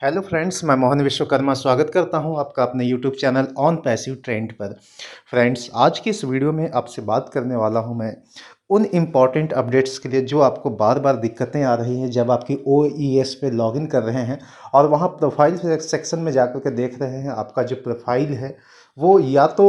Hello friends, मैं मोहन विश्वकर्मा स्वागत करता हूं आपका अपने YouTube channel on passive trend पर। फ्रेंड्स, आज की इस वीडियो में आपसे बात करने वाला हूं मैं उन इम्पॉर्टेंट अपडेट्स के लिए जो आपको बार बार दिक्कतें आ रही हैं जब आपकी OES पे लॉगिन कर रहे हैं और वहां प्रोफाइल सेक्शन में जाकर के देख रहे हैं आपका जो प्रोफाइल है वो या तो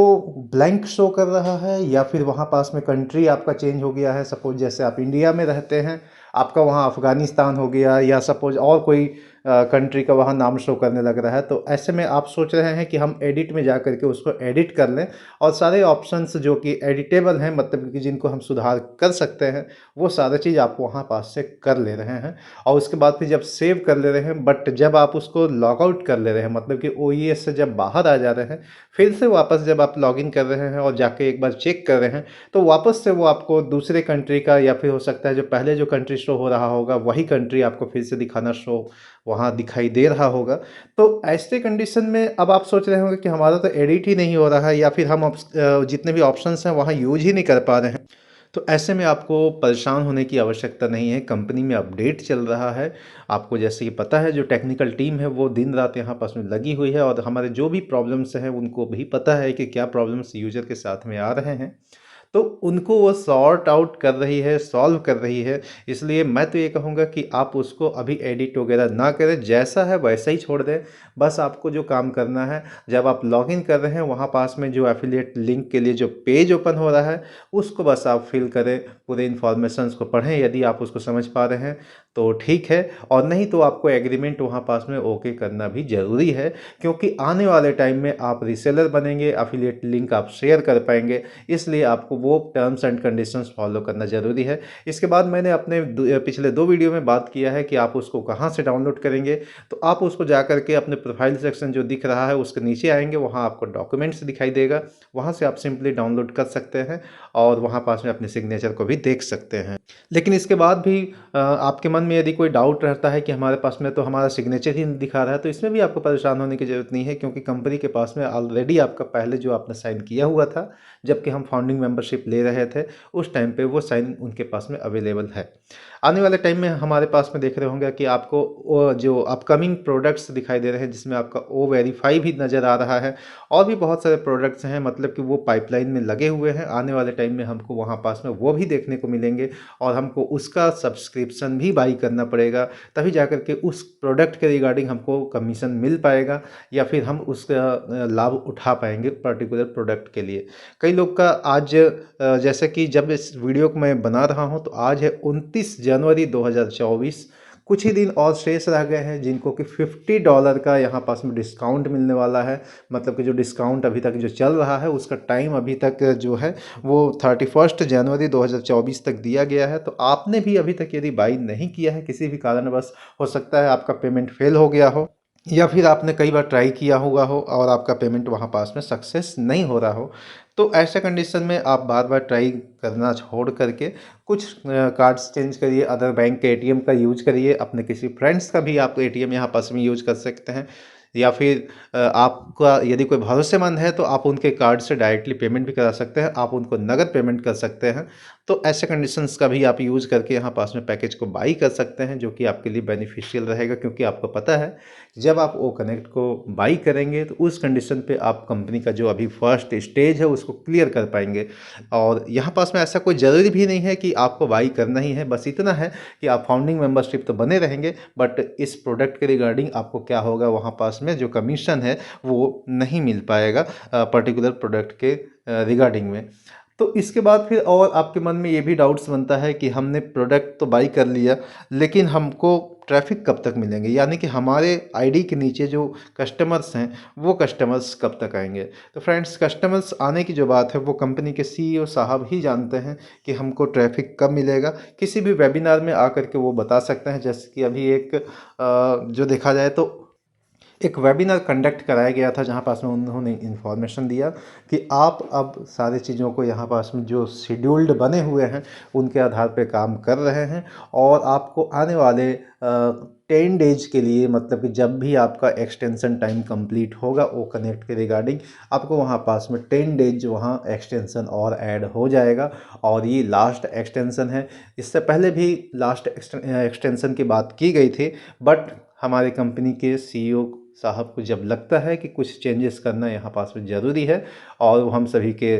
ब्लैंक शो कर रहा है या फिर वहाँ पास में कंट्री आपका चेंज हो गया है। सपोज जैसे आप इंडिया में रहते हैं, आपका वहाँ अफ़गानिस्तान हो गया, या सपोज और कोई कंट्री का वहाँ नाम शो करने लग रहा है। तो ऐसे में आप सोच रहे हैं कि हम एडिट में जा करके उसको एडिट कर लें और सारे ऑप्शंस जो कि एडिटेबल हैं, मतलब कि जिनको हम सुधार कर सकते हैं, वो सारा चीज़ आप वहाँ पास से कर ले रहे हैं। और उसके बाद फिर जब सेव कर ले रहे हैं, बट जब आप उसको लॉग आउट कर ले रहे हैं, मतलब कि OES से जब बाहर आ जा रहे हैं, फिर से वापस जब आप लॉगिन कर रहे हैं और जाके एक बार चेक कर रहे हैं, तो वापस से वो आपको दूसरे कंट्री का, या फिर हो सकता है जो पहले जो कंट्री शो हो रहा होगा वही कंट्री आपको फिर से दिखाना शो वहाँ दिखाई दे रहा होगा। तो ऐसे कंडीशन में अब आप सोच रहे होंगे कि हमारा तो एडिट ही नहीं हो रहा है, या फिर हम जितने भी ऑप्शंस हैं वहाँ यूज ही नहीं कर पा रहे हैं। तो ऐसे में आपको परेशान होने की आवश्यकता नहीं है, कंपनी में अपडेट चल रहा है। आपको जैसे कि पता है, जो टेक्निकल टीम है वो दिन रात यहाँ पास में लगी हुई है और हमारे जो भी प्रॉब्लम्स हैं उनको भी पता है कि क्या प्रॉब्लम्स यूजर के साथ में आ रहे हैं। तो उनको वो सॉर्ट आउट कर रही है, सॉल्व कर रही है। इसलिए मैं तो ये कहूँगा कि आप उसको अभी एडिट वगैरह ना करें, जैसा है वैसा ही छोड़ दें। बस आपको जो काम करना है, जब आप लॉगिन कर रहे हैं वहाँ पास में जो एफिलिएट लिंक के लिए जो पेज ओपन हो रहा है उसको बस आप फिल करें, पूरे इन्फॉर्मेशंस को पढ़ें। यदि आप उसको समझ पा रहे हैं तो ठीक है, और नहीं तो आपको एग्रीमेंट वहाँ पास में ओके करना भी ज़रूरी है, क्योंकि आने वाले टाइम में आप रीसेलर बनेंगे, एफिलिएट लिंक आप शेयर कर पाएंगे। इसलिए आपको वो टर्म्स एंड कंडीशंस फॉलो करना ज़रूरी है। इसके बाद मैंने अपने पिछले 2 वीडियो में बात किया है कि आप उसको कहाँ से डाउनलोड करेंगे। तो आप उसको जा करके अपने प्रोफाइल सेक्शन जो दिख रहा है उसके नीचे आएंगे, वहाँ आपको डॉक्यूमेंट्स दिखाई देगा, वहाँ से आप सिंपली डाउनलोड कर सकते हैं और वहाँ पास में अपने सिग्नेचर को भी देख सकते हैं। लेकिन इसके बाद भी आपके मन में यदि कोई डाउट रहता है कि हमारे पास में तो हमारा सिग्नेचर ही नहीं दिखा रहा है, तो इसमें भी आपको परेशान होने की ज़रूरत नहीं है, क्योंकि कंपनी के पास में ऑलरेडी आपका पहले जो आपने साइन किया हुआ था, जबकि हम फाउंडिंग मेंबरशिप ले रहे थे, उस टाइम पे वो साइन उनके पास में अवेलेबल है। आने वाले टाइम में हमारे पास में देख रहे होंगे कि आपको जो अपकमिंग प्रोडक्ट्स दिखाई दे रहे हैं, जिसमें आपका ओ वेरीफाई भी नज़र आ रहा है, और भी बहुत सारे प्रोडक्ट्स हैं, मतलब कि वो पाइपलाइन में लगे हुए हैं। आने वाले टाइम में हमको वहाँ पास में वो भी देखने को मिलेंगे और हमको उसका सब्सक्रिप्शन भी बाई करना पड़ेगा, तभी जाकर के उस प्रोडक्ट के रिगार्डिंग हमको कमीशन मिल पाएगा, या फिर हम उसका लाभ उठा पाएंगे पर्टिकुलर प्रोडक्ट के लिए। कई लोग का आज जैसे कि जब इस वीडियो को मैं बना रहा हूं तो आज है 29 जनवरी 2024। कुछ ही दिन और शेष रह गए हैं जिनको कि $50 का यहाँ पास में डिस्काउंट मिलने वाला है। मतलब कि जो डिस्काउंट अभी तक जो चल रहा है उसका टाइम अभी तक जो है वो 31 जनवरी 2024 तक दिया गया है। तो आपने भी अभी तक यदि बाई नहीं किया है किसी भी कारणवश, हो सकता है आपका पेमेंट फेल हो गया हो, या फिर आपने कई बार ट्राई किया होगा हो और आपका पेमेंट वहाँ पास में सक्सेस नहीं हो रहा हो, तो ऐसे कंडीशन में आप बार बार ट्राई करना छोड़ करके कुछ कार्ड्स चेंज करिए, अदर बैंक के ATM का यूज करिए, अपने किसी फ्रेंड्स का भी आप ATM यहाँ पास में यूज कर सकते हैं, या फिर आपका यदि कोई भरोसेमंद है तो आप उनके कार्ड से डायरेक्टली पेमेंट भी करा सकते हैं, आप उनको नगद पेमेंट कर सकते हैं। तो ऐसे कंडीशंस का भी आप यूज़ करके यहाँ पास में पैकेज को बाई कर सकते हैं, जो कि आपके लिए बेनिफिशियल रहेगा, क्योंकि आपको पता है जब आप ओ कनेक्ट को बाई करेंगे तो उस कंडीशन पे आप कंपनी का जो अभी फर्स्ट स्टेज है उसको क्लियर कर पाएंगे। और यहाँ पास में ऐसा कोई ज़रूरी भी नहीं है कि आपको बाई करना ही है, बस इतना है कि आप फाउंडिंग मेंबरशिप तो बने रहेंगे, बट इस प्रोडक्ट के रिगार्डिंग आपको क्या होगा, वहाँ पास में जो कमीशन है वो नहीं मिल पाएगा पर्टिकुलर प्रोडक्ट के रिगार्डिंग में। तो इसके बाद फिर और आपके मन में ये भी डाउट्स बनता है कि हमने प्रोडक्ट तो बाई कर लिया, लेकिन हमको ट्रैफिक कब तक मिलेंगे, यानी कि हमारे आईडी के नीचे जो कस्टमर्स हैं वो कस्टमर्स कब तक आएंगे। तो फ्रेंड्स, कस्टमर्स आने की जो बात है वो कंपनी के CEO साहब ही जानते हैं कि हमको ट्रैफिक कब मिलेगा। किसी भी वेबिनार में आकर के वो बता सकते हैं, जैसे कि अभी एक जो देखा जाए तो एक वेबिनार कंडक्ट कराया गया था, जहाँ पास में उन्होंने इन्फॉर्मेशन दिया कि आप अब सारी चीज़ों को यहाँ पास में जो शेड्यूल्ड बने हुए हैं उनके आधार पे काम कर रहे हैं, और आपको आने वाले 10 डेज के लिए, मतलब कि जब भी आपका एक्सटेंशन टाइम कंप्लीट होगा वो कनेक्ट के रिगार्डिंग, आपको वहाँ पास में 10 डेज वहाँ एक्सटेंशन और ऐड हो जाएगा, और ये लास्ट एक्सटेंशन है। इससे पहले भी लास्ट एक्सटेंशन की बात की गई थी, बट हमारे कंपनी के सीईओ साहब को जब लगता है कि कुछ चेंजेस करना यहाँ पास में ज़रूरी है और वो हम सभी के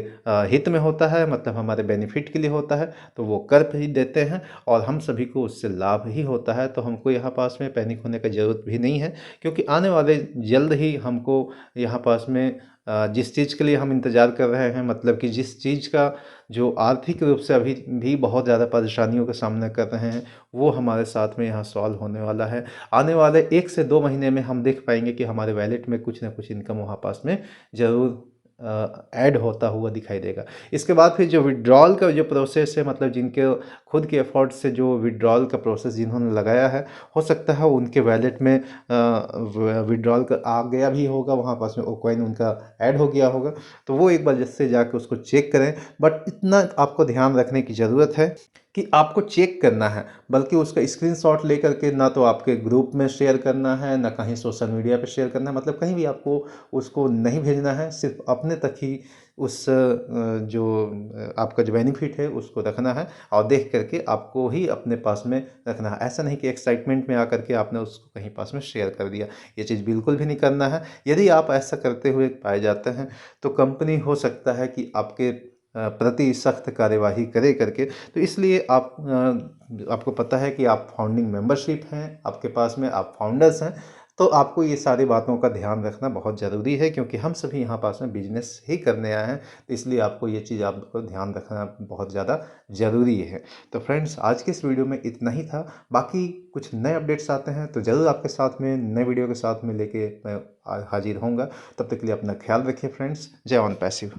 हित में होता है, मतलब हमारे बेनिफिट के लिए होता है, तो वो कर भी देते हैं और हम सभी को उससे लाभ ही होता है। तो हमको यहाँ पास में पैनिक होने का ज़रूरत भी नहीं है, क्योंकि आने वाले जल्द ही हमको यहाँ पास में जिस चीज़ के लिए हम इंतज़ार कर रहे हैं, मतलब कि जिस चीज़ का जो आर्थिक रूप से अभी भी बहुत ज़्यादा परेशानियों का सामना कर रहे हैं, वो हमारे साथ में यहाँ सॉल्व होने वाला है। आने वाले 1 से 2 महीने में हम देख पाएंगे कि हमारे वैलेट में कुछ ना कुछ इनकम वहाँ पास में ज़रूर ऐड होता हुआ दिखाई देगा। इसके बाद फिर जो विड्रॉल का जो प्रोसेस है, मतलब जिनके खुद के एफर्ट से जो विड्रॉल का प्रोसेस जिन्होंने लगाया है, हो सकता है उनके वैलेट में विड्रॉल का आ गया भी होगा, वहाँ पास में वो कॉइन उनका ऐड हो गया होगा। तो वो एक बार जैसे जाकर उसको चेक करें। बट इतना आपको ध्यान रखने की ज़रूरत है कि आपको चेक करना है, बल्कि उसका स्क्रीनशॉट लेकर के ना तो आपके ग्रुप में शेयर करना है, ना कहीं सोशल मीडिया पे शेयर करना है, मतलब कहीं भी आपको उसको नहीं भेजना है। सिर्फ अपने तक ही उस जो आपका जो बेनिफिट है उसको रखना है और देख करके आपको ही अपने पास में रखना है। ऐसा नहीं कि एक्साइटमेंट में आकर के आपने उसको कहीं पास में शेयर कर दिया, ये चीज़ बिल्कुल भी नहीं करना है। यदि आप ऐसा करते हुए पाए जाते हैं तो कंपनी हो सकता है कि आपके प्रति सख्त कार्यवाही करे करके। तो इसलिए आपको पता है कि आप फाउंडिंग मेंबरशिप हैं, आपके पास में आप फाउंडर्स हैं, तो आपको ये सारी बातों का ध्यान रखना बहुत ज़रूरी है, क्योंकि हम सभी यहाँ पास में बिजनेस ही करने आए हैं। तो इसलिए आपको ये चीज़ आपको ध्यान रखना बहुत ज़्यादा ज़रूरी है। तो फ्रेंड्स, आज के इस वीडियो में इतना ही था। बाकी कुछ नए अपडेट्स आते हैं तो ज़रूर आपके साथ में नए वीडियो के साथ में लेके मैं हाजिर होऊंगा। तब तक के लिए अपना ख्याल रखिए फ्रेंड्स। जय ऑन पैसिव।